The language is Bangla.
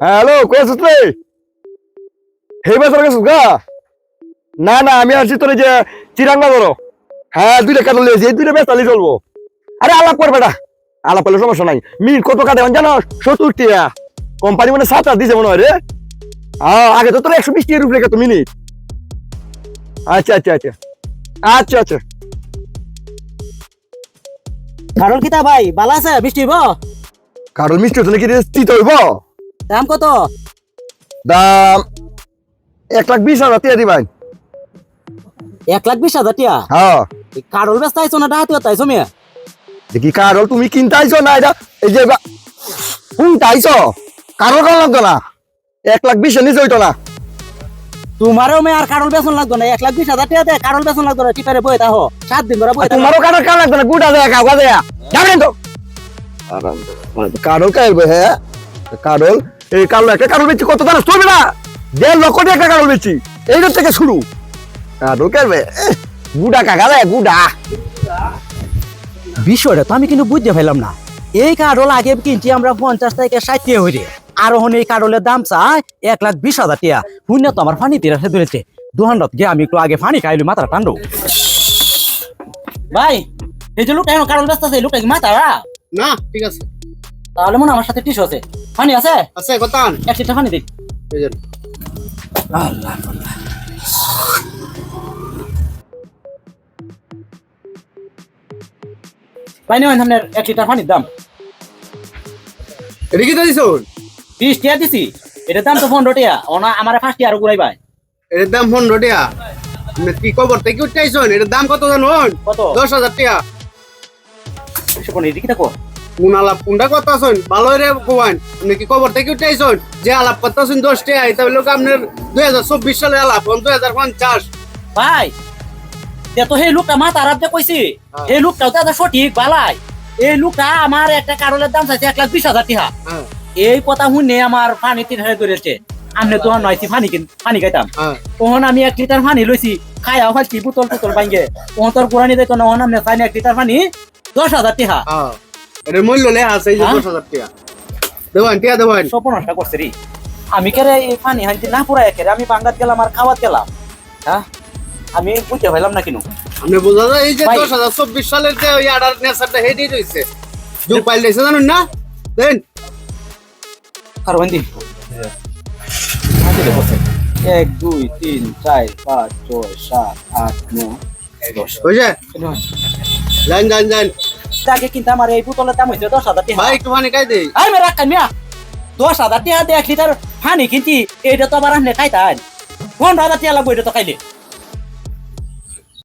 হ্যালো কই আছিস রে? হেই বাজার গেছিস গা? না না আমি আসছি তোর এই যে চিরাঙ্গা ধরো। হ্যাঁ দুইটা কাটল লেছি, এই দুইটা বেতালি চলবো। আরে আলাপ কর বেটা, আলাপ করলে সমস্যা নাই। মিনিট কত কাটে জানো? 70 টিয়া। কোম্পানি মানে 7 দিছে মনে হয় রে। আগে তো তোর 120 টিয়ার উপরে কত মিনিট। আচ্ছা আচ্ছা আচ্ছা আচ্ছা আচ্ছা। কারণ কিতা ভাই বালা আছে বৃষ্টি হইব? কারণ মিষ্টি হচ্ছে নাকি তিত হইব? দাম কত? দাম 1,20,000 টিয়া দিবাই। 1,20,000 টিয়া? হ্যাঁ কারল ব্যস্ত আইছো না ডাহাতি আইছো মিয়া? দেখি কারল তুমি কিনতে আইছো না এটা এই যে কোনটা আইছো? কারল কারণ লাগতো না, 1,20,000 নিচে হইতো না। তোমারও মে আর কারল বেতন লাগতো না, 1,20,000 টিয়া দে কারল বেতন লাগতো না, টিপারে বই তাহো 7 দিন ধরে বই। তোমারও কারল কারণ লাগতো না, গুটা দেয়া কাগজ দেয়া যাবেন তো। কারল কাইবে হ্যাঁ কারল, এই কারল একটা কারল বেচি কত জানো চলবে না? 1.5 লক্ষ টাকা কারল বেচি, এইটার থেকে শুরু। কারল কাইবে গুডা কাকা দেয় গুডা। বিষয়টা তো আমি কিন্তু বুঝতে পারলাম না। এই কারল আগে কিনছি আমরা 50 থেকে 60 টিয়া হইরে, আর এখন এই কারলের দাম চাই 1,20,000 টিয়া। শূন্য তো আমার পানি তীরে ধরেছে দোকানত গিয়ে আমি একটু আগে পানি খাইলি মাথা টান্ডো। ভাই এই যে লোকটা এখন কারল ব্যস্ত আছে, লোকটা কি মাথা? না ঠিক আছে তাহলে মনে হয় আমার সাথে টিস্যু আছে, পানি আছে? আছে কতান 1 লিটার পানি দিন। এই যে আল্লাহ পানি হয় আপনার 1 লিটার পানির দাম এটা কি দিছ 30 টিয়া দিছি। এটার দাম তো 15 টিয়া, ওনা আমার 5 টিয়া আর ঘুরাই ভাই। এর দাম 15 টাকা। আপনি কি খবর থেকে উঠাইছেন? এর দাম কত জানুন? কত? 10,000 টাকা। কোন এদিকে দেখো কোন আলাপ কোনটা কথা আছেন? ভালো রে কোয়ান। আপনি কি খবর থেকে উঠাইছেন? যে আলাপ কথা আছেন 10 টাকা, এটা হলো আপনার 2024 সালে আলাপ, 2050। ভাই তে তো সেই লোকটা মাথা আরাপ যে কইছি, এই লোকটাও তো সঠিক বালাই। এই লোকটা আমার একটা কারলের দাম চাইছে 1,20,000 টাকা। হ্যাঁ এই কথা শুনে আমার পানি 3,000 ধরেছে। আমি তো নয়ছি পানি খাইতাম, হ্যাঁ তখন আমি 1 লিটার পানি লইছি, খাইয়া ফালছি বোতল টোতল ভাঙ্গে। তখন তোর পুরানি দিত না, তখন আমি চাই 1 লিটার পানি 10,000 টাকা। হ্যাঁ এর মূল্য লে আছে এই যে 10,000 টাকা। দেওয়ান টাকা দেওয়ান। সপনটা করছে রে। আমি কেরে এই পানি হানছি না পুরা একেরে, আমি বাঙ্গাত গেলাম আর খাওয়াত গেলাম। হ্যাঁ আমি বুঝতে পারলাম না কিনু। আপনি বোঝা যায় এই যে ভাই। 2024 সালের যে ওই আডার নেসারটা হেডি রইছে। যুগ পাল্টাইছে জানেন না? দেন আর বন্দি 1 2 3 4 5 6 7 8 9 10। বুঝে যান যান যান আগে কিন্তু আমার এই বোতলের দাম হয়েছে 10,000 টাকা। ভাই একটু পানি খাই দেই। আই মেরা কামিয়া 10,000 টাকা দিয়ে 1 লিটার পানি কিনছি, এইটা তো আবার আপনি খাইতাম 15,000 টাকা লাগবে এটা তো খাইলে।